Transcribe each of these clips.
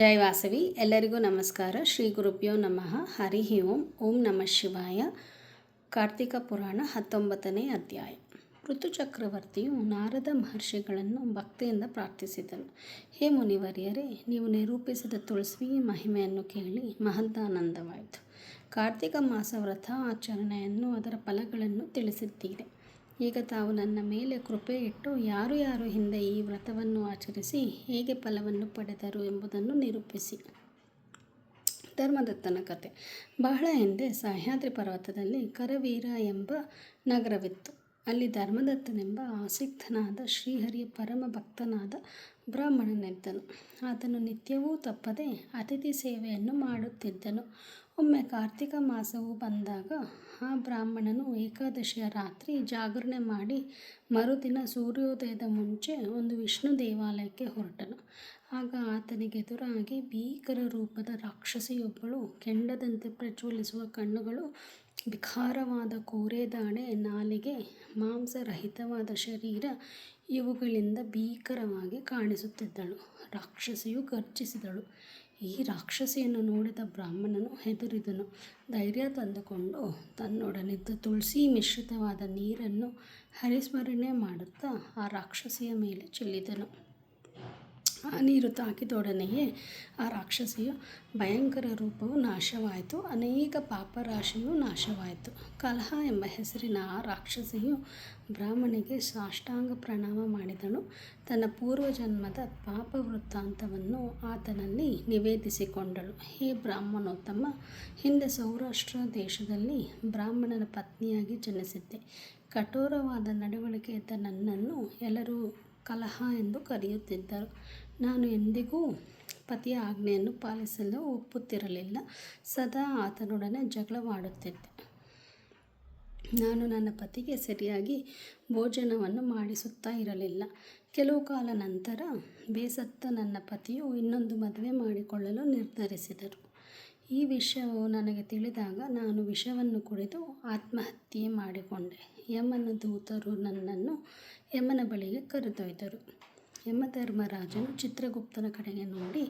ಜೈ ವಾಸವಿ. ಎಲ್ಲರಿಗೂ ನಮಸ್ಕಾರ. ಶ್ರೀ ಗುರುಭ್ಯೋ ನಮಃ. ಹರಿ ಓಂ. ಓಂ ನಮಃ ಶಿವಾಯ. ಕಾರ್ತಿಕ ಪುರಾಣ 19ನೇ ಅಧ್ಯಾಯ. ಋತುಚಕ್ರವರ್ತಿಯು ನಾರದ ಮಹರ್ಷಿಗಳನ್ನು ಭಕ್ತಿಯಿಂದ ಪ್ರಾರ್ಥಿಸಿದನು. ಹೇ ಮುನಿವರ್ಯರೇ, ನೀವು ನಿರೂಪಿಸಿದ ತುಳಸಿ ಮಹಿಮೆಯನ್ನು ಕೇಳಿ ಮಹದಾನಂದವಾಯಿತು. ಕಾರ್ತಿಕ ಮಾಸ ವ್ರತ ಆಚರಣೆಯನ್ನು ಅದರ ಫಲಗಳನ್ನು ತಿಳಿಸಿದ್ದೀರಿ. ಈಗ ತಾವು ನನ್ನ ಮೇಲೆ ಕೃಪೆ ಇಟ್ಟು ಯಾರು ಹಿಂದೆ ಈ ವ್ರತವನ್ನು ಆಚರಿಸಿ ಹೇಗೆ ಫಲವನ್ನು ಪಡೆದರು ಎಂಬುದನ್ನು ನಿರೂಪಿಸಿ. ಧರ್ಮದತ್ತನ ಕಥೆ. ಬಹಳ ಹಿಂದೆ ಸಹ್ಯಾದ್ರಿ ಪರ್ವತದಲ್ಲಿ ಕರವೀರ ಎಂಬ ನಗರವಿತ್ತು. ಅಲ್ಲಿ ಧರ್ಮದತ್ತನೆಂಬ ಆಸಕ್ತನಾದ ಶ್ರೀಹರಿಯ ಪರಮ ಭಕ್ತನಾದ ಬ್ರಾಹ್ಮಣನಿದ್ದನು. ಆತನು ನಿತ್ಯವೂ ತಪ್ಪದೆ ಅತಿಥಿ ಸೇವೆಯನ್ನು ಮಾಡುತ್ತಿದ್ದನು. ಒಮ್ಮೆ ಕಾರ್ತಿಕ ಮಾಸವು ಬಂದಾಗ ಆ ಬ್ರಾಹ್ಮಣನು ಏಕಾದಶಿಯ ರಾತ್ರಿ ಜಾಗರಣೆ ಮಾಡಿ ಮರುದಿನ ಸೂರ್ಯೋದಯದ ಮುಂಚೆ ಒಂದು ವಿಷ್ಣು ದೇವಾಲಯಕ್ಕೆ ಹೊರಟನು. ಆಗ ಆತನಿಗೆದುರಾಗಿ ಭೀಕರ ರೂಪದ ರಾಕ್ಷಸಿಯೊಬ್ಬಳು, ಕೆಂಡದಂತೆ ಪ್ರಜ್ವಲಿಸುವ ಕಣ್ಣುಗಳು, ವಿಕಾರವಾದ ಕೋರೆದಾಡೆ, ನಾಲಿಗೆ, ಮಾಂಸರಹಿತವಾದ ಶರೀರ ಇವುಗಳಿಂದ ಭೀಕರವಾಗಿ ಕಾಣಿಸುತ್ತಿದ್ದಳು. ರಾಕ್ಷಸಿಯು ಗರ್ಜಿಸಿದಳು. ಈ ರಾಕ್ಷಸಿಯನ್ನು ನೋಡಿದ ಬ್ರಾಹ್ಮಣನು ಹೆದರಿದನು. ಧೈರ್ಯ ತಂದುಕೊಂಡು ತನ್ನೊಡನಿದ್ದ ತುಳಸಿ ಮಿಶ್ರಿತವಾದ ನೀರನ್ನು ಹರಿಸ್ಮರಣೆ ಮಾಡುತ್ತಾ ಆ ರಾಕ್ಷಸಿಯ ಮೇಲೆ ಚೆಲ್ಲಿದನು. ಆ ನೀರು ತಾಕಿದೊಡನೆಯೇ ಆ ರಾಕ್ಷಸಿಯ ಭಯಂಕರ ರೂಪವು ನಾಶವಾಯಿತು. ಅನೇಕ ಪಾಪರಾಶಿಯೂ ನಾಶವಾಯಿತು. ಕಲಹ ಎಂಬ ಹೆಸರಿನ ಆ ರಾಕ್ಷಸಿಯು ಬ್ರಾಹ್ಮಣಿಗೆ ಸಾಷ್ಟಾಂಗ ಪ್ರಣಾಮ ಮಾಡಿದಳು. ತನ್ನ ಪೂರ್ವಜನ್ಮದ ಪಾಪ ವೃತ್ತಾಂತವನ್ನು ಆತನಲ್ಲಿ ನಿವೇದಿಸಿಕೊಂಡಳು. ಹೇ ಬ್ರಾಹ್ಮಣೋತ್ತಮ, ಹಿಂದೆ ಸೌರಾಷ್ಟ್ರ ದೇಶದಲ್ಲಿ ಬ್ರಾಹ್ಮಣನ ಪತ್ನಿಯಾಗಿ ಜನಿಸಿದ್ದೆ. ಕಠೋರವಾದ ನಡವಳಿಕೆ ಇದ್ದ ನನ್ನನ್ನು ಎಲ್ಲರೂ ಕಲಹ ಎಂದು ಕರೆಯುತ್ತಿದ್ದರು. ನಾನು ಎಂದಿಗೂ ಪತಿಯ ಆಜ್ಞೆಯನ್ನು ಪಾಲಿಸಲು ಒಪ್ಪುತ್ತಿರಲಿಲ್ಲ. ಸದಾ ಆತನೊಡನೆ ಜಗಳವಾಡುತ್ತಿದ್ದೆ. ನಾನು ನನ್ನ ಪತಿಗೆ ಸರಿಯಾಗಿ ಭೋಜನವನ್ನು ಮಾಡಿಸುತ್ತಾ ಇರಲಿಲ್ಲ. ಕೆಲವು ಕಾಲ ನಂತರ ಬೇಸತ್ತ ನನ್ನ ಪತಿಯು ಇನ್ನೊಂದು ಮದುವೆ ಮಾಡಿಕೊಳ್ಳಲು ನಿರ್ಧರಿಸಿದರು. ಈ ವಿಷಯವು ನನಗೆ ತಿಳಿದಾಗ ನಾನು ವಿಷವನ್ನು ಕುಡಿದು ಆತ್ಮಹತ್ಯೆ ಮಾಡಿಕೊಂಡೆ. ಯಮನ ದೂತರು ನನ್ನನ್ನು ಯಮನ ಬಳಿಗೆ ಕರೆದೊಯ್ದರು. ಯಮಧರ್ಮರಾಜನು ಚಿತ್ರಗುಪ್ತನ ಕಡೆಗೆ ನೋಡಿ,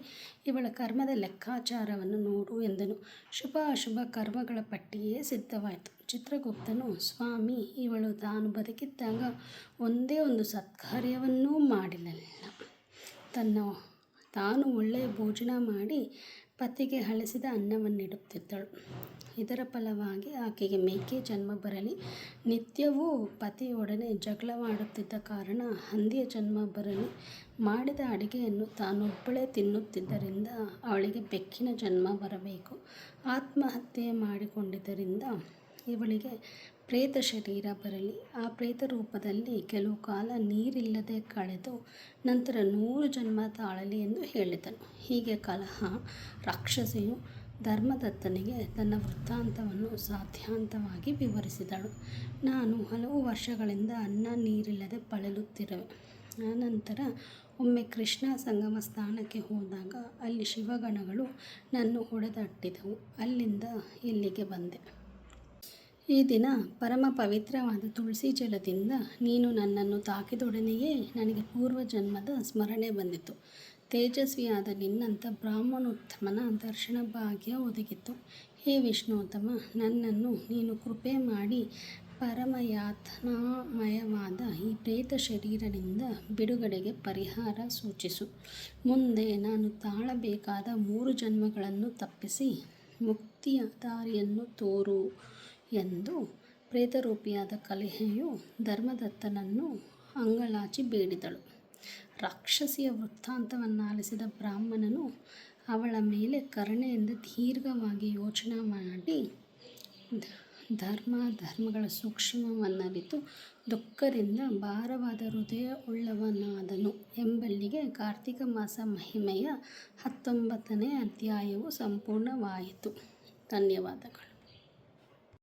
ಇವಳ ಕರ್ಮದ ಲೆಕ್ಕಾಚಾರವನ್ನು ನೋಡು ಎಂದನು. ಶುಭ ಅಶುಭ ಕರ್ಮಗಳ ಪಟ್ಟಿಯೇ ಸಿದ್ಧವಾಯಿತು. ಚಿತ್ರಗುಪ್ತನು, ಸ್ವಾಮಿ, ಇವಳು ತಾನು ಬದುಕಿದ್ದಾಗ ಒಂದೇ ಒಂದು ಸತ್ಕಾರ್ಯವನ್ನೂ ಮಾಡಿರಲಿಲ್ಲ. ತಾನು ಒಳ್ಳೆಯ ಭೋಜನ ಮಾಡಿ ಪತಿಗೆ ಹಳಸಿದ ಅನ್ನವನ್ನಿಡುತ್ತಿದ್ದಳು. ಇದರ ಫಲವಾಗಿ ಆಕೆಗೆ ಮೇಕೆ ಜನ್ಮ ಬರಲಿ. ನಿತ್ಯವೂ ಪತಿಯೊಡನೆ ಜಗಳವಾಡುತ್ತಿದ್ದ ಕಾರಣ ಹಂದಿಯ ಜನ್ಮ ಬರಲಿ. ಮಾಡಿದ ಅಡಿಗೆಯನ್ನು ತಾನೊಬ್ಬಳೇ ತಿನ್ನುತ್ತಿದ್ದರಿಂದ ಅವಳಿಗೆ ಬೆಕ್ಕಿನ ಜನ್ಮ ಬರಬೇಕು. ಆತ್ಮಹತ್ಯೆ ಮಾಡಿಕೊಂಡಿದ್ದರಿಂದ ಇವಳಿಗೆ ಪ್ರೇತ ಶರೀರ ಬರಲಿ. ಆ ಪ್ರೇತ ರೂಪದಲ್ಲಿ ಕೆಲವು ಕಾಲ ನೀರಿಲ್ಲದೆ ಕಳೆದು ನಂತರ 100 ಜನ್ಮ ತಾಳಲಿ ಎಂದು ಹೇಳಿದನು. ಹೀಗೆ ಕಲಹ ರಾಕ್ಷಸಿಯು ಧರ್ಮದತ್ತನಿಗೆ ತನ್ನ ವೃತ್ತಾಂತವನ್ನು ಸಾಧ್ಯಾಂತವಾಗಿ ವಿವರಿಸಿದಳು. ನಾನು ಹಲವು ವರ್ಷಗಳಿಂದ ಅನ್ನ ನೀರಿಲ್ಲದೆ ಬಳಲುತ್ತಿರುವೆ. ಆನಂತರ ಒಮ್ಮೆ ಕೃಷ್ಣ ಸಂಗಮ ಸ್ಥಾನಕ್ಕೆ ಹೋದಾಗ ಅಲ್ಲಿ ಶಿವಗಣಗಳು ನನ್ನ ಹೊಡೆದಟ್ಟಿದವು. ಅಲ್ಲಿಂದ ಇಲ್ಲಿಗೆ ಬಂದೆ. ಈ ದಿನ ಪರಮ ಪವಿತ್ರವಾದ ತುಳಸಿ ಜಲದಿಂದ ನೀನು ನನ್ನನ್ನು ತಾಕಿದೊಡನೆಯೇ ನನಗೆ ಪೂರ್ವಜನ್ಮದ ಸ್ಮರಣೆ ಬಂದಿತು. ತೇಜಸ್ವಿಯಾದ ನಿನ್ನಂಥ ಬ್ರಾಹ್ಮಣೋತ್ತಮನ ದರ್ಶನ ಭಾಗ್ಯ ಒದಗಿತು. ಹೇ ವಿಷ್ಣುೋತ್ತಮ, ನನ್ನನ್ನು ನೀನು ಕೃಪೆ ಮಾಡಿ ಪರಮಯಾತನಾಮಯವಾದ ಈ ಪ್ರೇತ ಶರೀರದಿಂದ ಬಿಡುಗಡೆಗೆ ಪರಿಹಾರ ಸೂಚಿಸು. ಮುಂದೆ ನಾನು ತಾಳಬೇಕಾದ 3 ಜನ್ಮಗಳನ್ನು ತಪ್ಪಿಸಿ ಮುಕ್ತಿಯ ದಾರಿಯನ್ನು ತೋರು ಎಂದು ಪ್ರೇತರೂಪಿಯಾದ ಕಲಹೆಯು ಧರ್ಮದತ್ತನನ್ನು ಅಂಗಳಾಚಿ ಬೇಡಿದಳು. ರಾಕ್ಷಸಿಯ ವೃತ್ತಾಂತವನ್ನಾಲಿಸಿದ ಬ್ರಾಹ್ಮಣನು ಅವಳ ಮೇಲೆ ಕರುಣೆಯಿಂದ ದೀರ್ಘವಾಗಿ ಯೋಚನೆ ಮಾಡಿ ಧರ್ಮಗಳ ಸೂಕ್ಷ್ಮವನ್ನರಿತು ದುಃಖದಿಂದ ಭಾರವಾದ ಹೃದಯ ಉಳ್ಳವನಾದನು ಎಂಬಲ್ಲಿಗೆ ಕಾರ್ತಿಕ ಮಾಸ ಮಹಿಮೆಯ 19ನೇ ಅಧ್ಯಾಯವು ಸಂಪೂರ್ಣವಾಯಿತು. ಧನ್ಯವಾದಗಳು.